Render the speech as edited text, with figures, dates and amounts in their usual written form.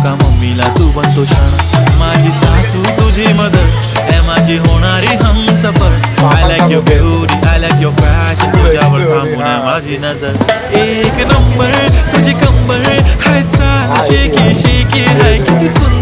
का मम्मीला तू बनतो शाणा, माझी सासू तुझी मदर ए माझी होणारी Humsafar. I like your beauty, I like your fashion, तुझ्यावर थांबून आहे माझी नजर. एक नंबर तुझी कंबर हाय, चाल शेकी शेकी हाय, किती सुंदर